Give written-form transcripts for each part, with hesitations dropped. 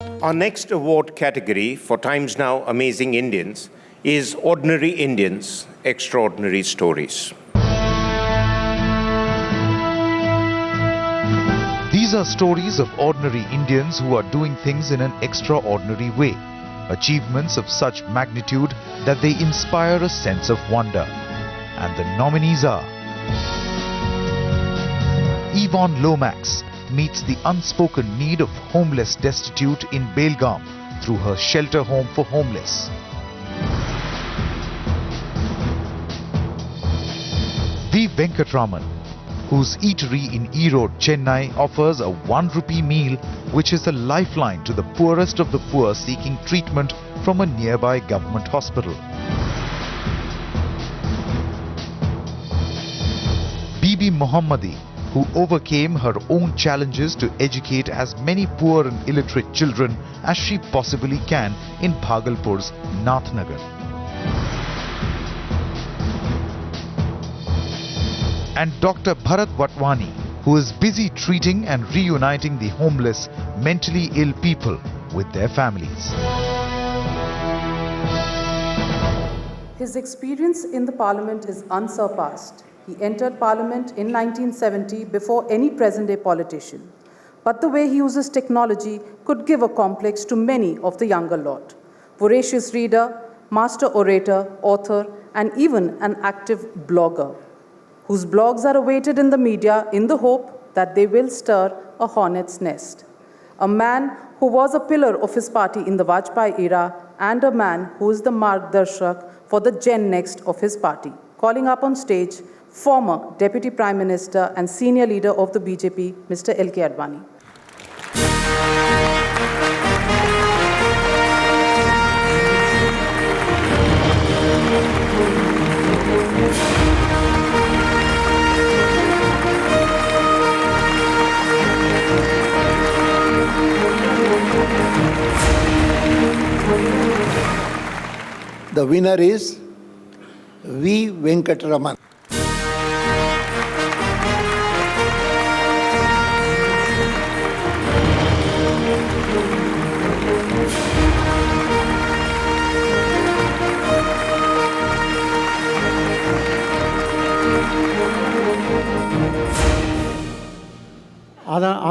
Our next award category for Times Now Amazing Indians is Ordinary Indians, Extraordinary Stories. These are stories of ordinary Indians who are doing things in an extraordinary way. Achievements of such magnitude that they inspire a sense of wonder. And the nominees are Yvonne Lomax meets the unspoken need of homeless destitute in Belgaum through her shelter home for homeless. V. Venkatraman, whose eatery in E Road, Chennai offers a 1 rupee meal which is a lifeline to the poorest of the poor seeking treatment from a nearby government hospital. Bibi Mohammadi, who overcame her own challenges to educate as many poor and illiterate children as she possibly can in Bhagalpur's Nathnagar. And Dr. Bharat Watwani, who is busy treating and reuniting the homeless, mentally ill people with their families. His experience in the Parliament is unsurpassed. He entered Parliament in 1970 before any present-day politician. But the way he uses technology could give a complex to many of the younger lot. Voracious reader, master orator, author, and even an active blogger, whose blogs are awaited in the media in the hope that they will stir a hornet's nest. A man who was a pillar of his party in the Vajpayee era, and a man who is the Margdarshak for the Gen Next of his party. Calling up on stage, former Deputy Prime Minister and senior leader of the BJP, Mr. L.K. Advani. The winner is V. Venkatraman.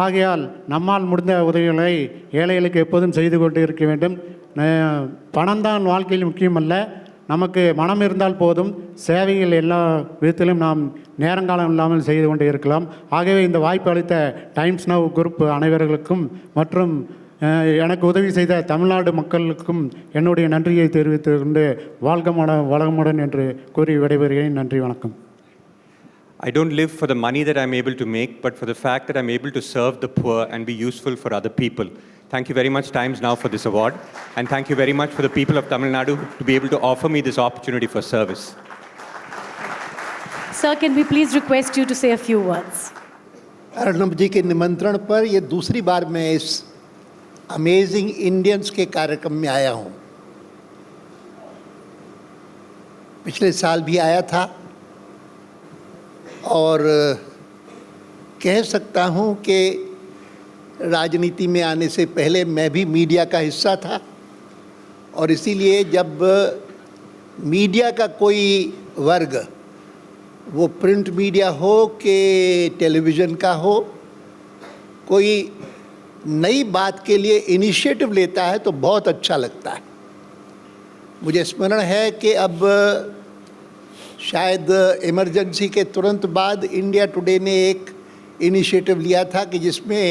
ஆகையால் நம்மால் முடிந்த உதவிகளை ஏழைகளுக்கு எப்போதும் செய்து கொண்டு இருக்க வேண்டும். பணம் தான் வாழ்க்கையில் முக்கியமல்ல, நமக்கு மனம் இருந்தால் போதும். சேவைகள் எல்லா விதத்திலும் நாம் நேரங்காலம் இல்லாமல் செய்து கொண்டு இருக்கலாம். ஆகவே இந்த வாய்ப்பு அளித்த டைம்ஸ் நவ் குரூப் அனைவர்களுக்கும் மற்றும் எனக்கு உதவி செய்த தமிழ்நாடு மக்களுக்கும் என்னுடைய நன்றியை தெரிவித்துக் கொண்டு வாழ்க வளமுடன் என்று கூறி விடைபெறுகிறேன். நன்றி, வணக்கம். I don't live for the money that I'm able to make, but for the fact that I'm able to serve the poor and be useful for other people. Thank you very much, Times Now, for this award. And thank you very much for the people of Tamil Nadu to be able to offer me this opportunity for service. Sir, can we please request you to say a few words? Arnab जी के निमंत्रण पर ये दूसरी बार मैं इस amazing Indians के कार्यक्रम में आया हूँ. पिछले साल भी आया था और कह सकता हूँ कि राजनीति में आने से पहले मैं भी मीडिया का हिस्सा था और इसीलिए जब मीडिया का कोई वर्ग, वो प्रिंट मीडिया हो कि टेलीविज़न का हो, कोई नई बात के लिए इनिशिएटिव लेता है तो बहुत अच्छा लगता है. मुझे स्मरण है कि अब शायद इमरजेंसी के तुरंत बाद इंडिया टुडे ने एक इनिशिएटिव लिया था कि जिसमें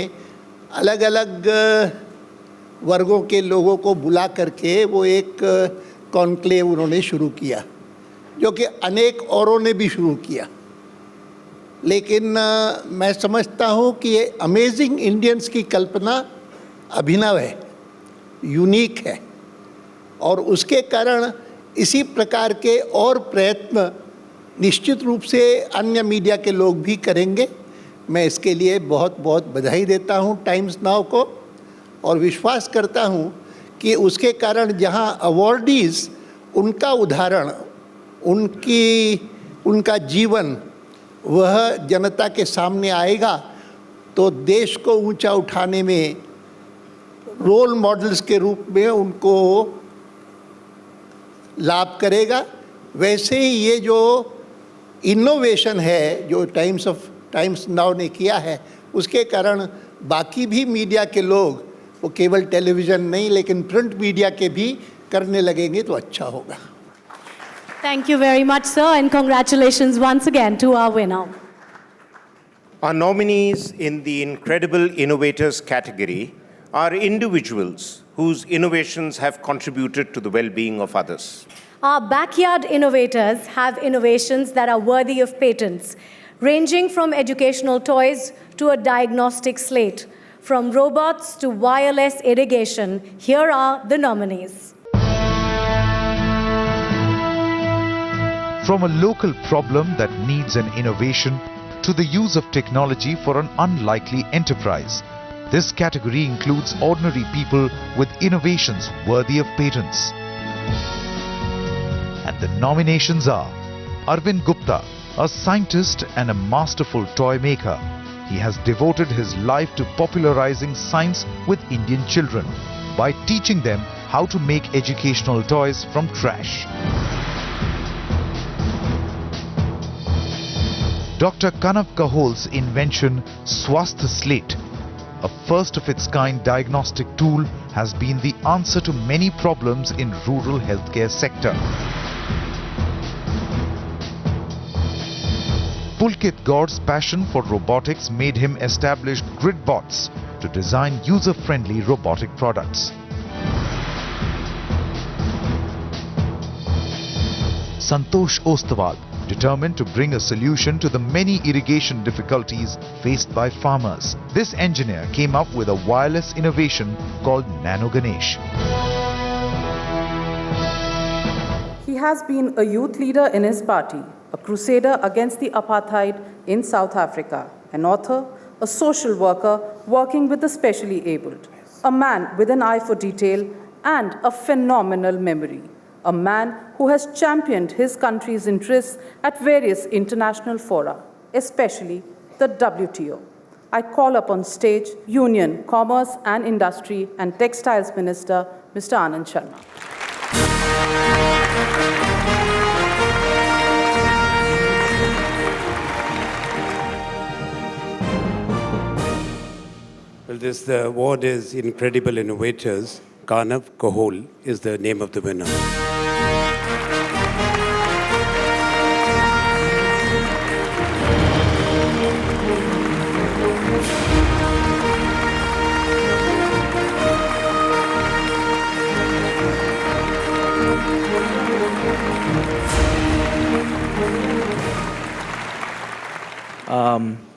अलग अलग वर्गों के लोगों को बुला करके वो एक कॉन्क्लेव उन्होंने शुरू किया, जो कि अनेक औरों ने भी शुरू किया. लेकिन मैं समझता हूँ कि ये अमेजिंग इंडियंस की कल्पना अभिनव है, यूनिक है और उसके कारण इसी प्रकार के और प्रयत्न निश्चित रूप से अन्य मीडिया के लोग भी करेंगे. मैं इसके लिए बहुत बहुत बधाई देता हूँ टाइम्स नाउ को और विश्वास करता हूँ कि उसके कारण जहाँ अवॉर्डीज़, उनका उदाहरण, उनका जीवन वह जनता के सामने आएगा तो देश को ऊंचा उठाने में रोल मॉडल्स के रूप में उनको लाभ करेगा। वैसे ही ये जो इनोवेशन है जो टाइम्स नाउ ने किया है, उसके कारण बाकी भी मीडिया के लोग वो केवल टेलीविज़न नहीं लेकिन प्रिंट मीडिया के भी करने लगेंगे तो अच्छा होगा। Thank you very much, sir, and congratulations once again to our winner. Our nominees in the Incredible Innovators category are individuals whose innovations have contributed to the well-being of others. Our backyard innovators have innovations that are worthy of patents, ranging from educational toys to a diagnostic slate. From robots to wireless irrigation, here are the nominees. From a local problem that needs an innovation to the use of technology for an unlikely enterprise, this category includes ordinary people with innovations worthy of patents. And the nominations are Arvind Gupta, a scientist and a masterful toy maker. He has devoted his life to popularizing science with Indian children by teaching them how to make educational toys from trash. Dr. Kanav Kahol's invention Swasth Slate, a first-of-its-kind diagnostic tool, has been the answer to many problems in rural healthcare sector. Pulkit Gaur's passion for robotics made him establish Gridbots to design user-friendly robotic products. Santosh Ostwal, determined to bring a solution to the many irrigation difficulties faced by farmers. This engineer came up with a wireless innovation called Nano Ganesh. He has been a youth leader in his party, a crusader against the apartheid in South Africa, an author, a social worker working with the specially abled, a man with an eye for detail and a phenomenal memory, a man who has championed his country's interests at various international fora, especially the WTO. I call upon stage Union, Commerce and Industry and Textiles Minister, Mr. Anand Sharma. Well, the award is Incredible Innovators. Kanav Kahol is the name of the winner.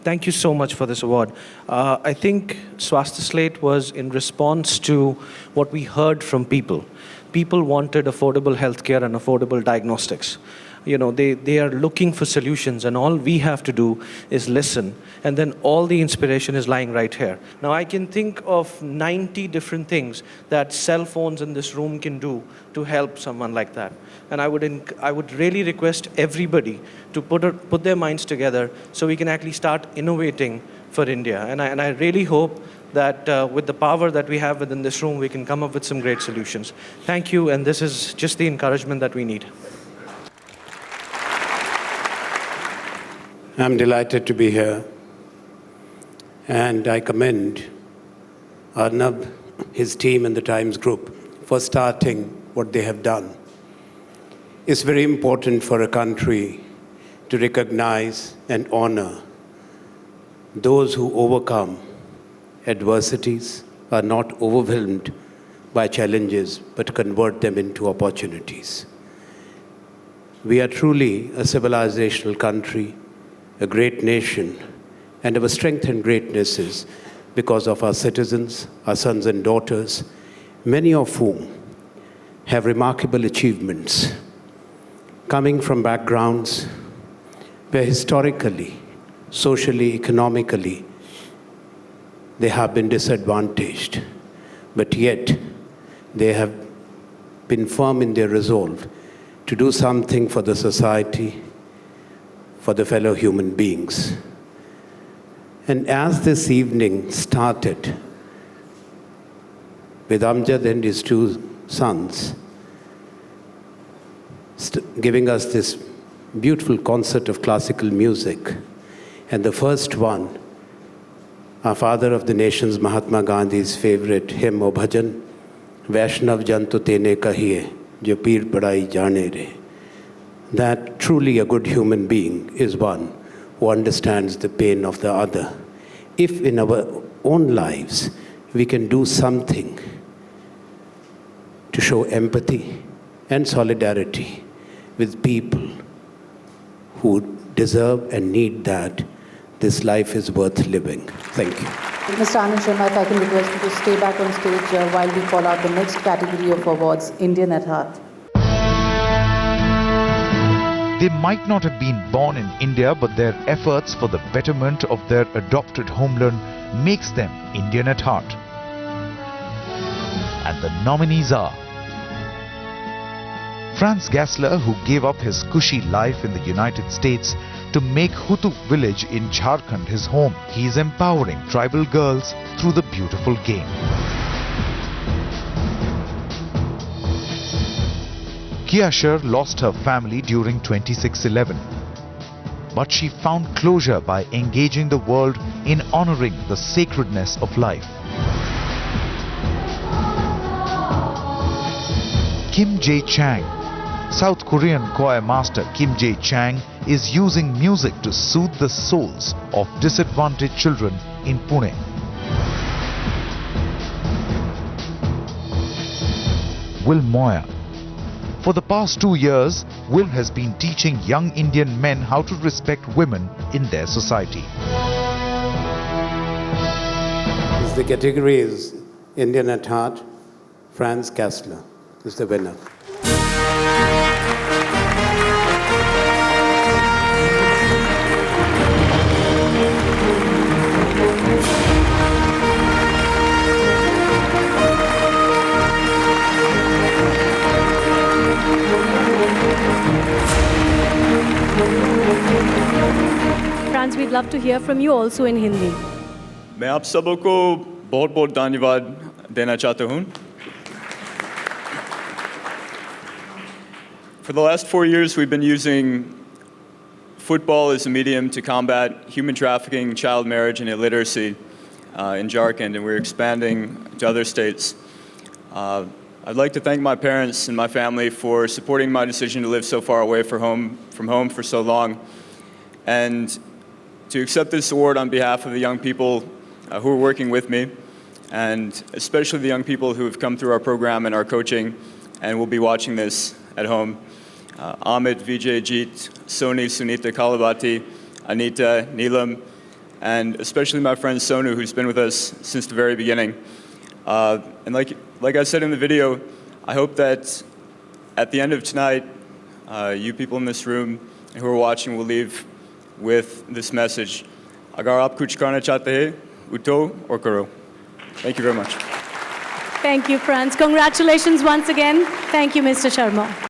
Thank you so much for this award. I think Swasth Slate was in response to what we heard from people. People wanted affordable healthcare and affordable diagnostics. You know, they are looking for solutions, and all we have to do is listen, and then all the inspiration is lying right here. Now, I can think of 90 different things that cell phones in this room can do to help someone like that. And I would really request everybody to put their minds together so we can actually start innovating for India. And I really hope that with the power that we have within this room, we can come up with some great solutions. Thank you, and this is just the encouragement that we need. I'm delighted to be here, and I commend Arnab, his team and the Times Group for starting what they have done. It's very important for a country to recognize and honor those who overcome adversities, are not overwhelmed by challenges, but convert them into opportunities. We are truly a civilizational country, a great nation, and our strength and greatness is because of our citizens, our sons and daughters, many of whom have remarkable achievements, coming from backgrounds where historically, socially, economically, they have been disadvantaged, but yet they have been firm in their resolve to do something for the society, for the fellow human beings. And as this evening started, with Amjad and his two sons, giving us this beautiful concert of classical music. And the first one, our father of the nations, Mahatma Gandhi's favorite hymn or bhajan, Vaishnav Jan to tene kahiye, jo peer padai jane re. That truly a good human being is one who understands the pain of the other. If in our own lives we can do something to show empathy and solidarity with people who deserve and need that, this life is worth living. Thank you. Mr. Anand Sharma, if I can request you to stay back on stage while we call out the next category of awards, Indian at Heart. They might not have been born in India, but their efforts for the betterment of their adopted homeland makes them Indian at heart. And the nominees are Franz Gassler, who gave up his cushy life in the United States to make Hutu village in Jharkhand his home. He is empowering tribal girls through the beautiful game. Kia Sher lost her family during 26/11, but she found closure by engaging the world in honoring the sacredness of life. Kim Jae Chang, South Korean choir master Kim Jae Chang is using music to soothe the souls of disadvantaged children in Pune. Will Moya. For the past 2 years, Will has been teaching young Indian men how to respect women in their society. The category is Indian at Heart. Franz Gassler is the winner. Franz, we'd love to hear from you also in Hindi. मैं आप सबों को बहुत बहुत धन्यवाद देना चाहता हूँ. For the last 4 years, we've been using football as a medium to combat human trafficking, child marriage, and illiteracy in Jharkhand, and we're expanding to other states. I'd like to thank my parents and my family for supporting my decision to live so far away from home for so long, and to accept this award on behalf of the young people who are working with me, and especially the young people who have come through our program and our coaching and will be watching this at home. Amit, Vijay, Jeet, Soni, Sunita, Kalabati, Anita, Neelam, and especially my friend Sonu, who's been with us since the very beginning. And like I said in the video, I hope that at the end of tonight, you people in this room who are watching will leave with this message. Agar aap kuch karna chahte hai, uto aur karo. Thank you very much. Thank you, Franz. Congratulations once again. Thank you, Mr. Sharma.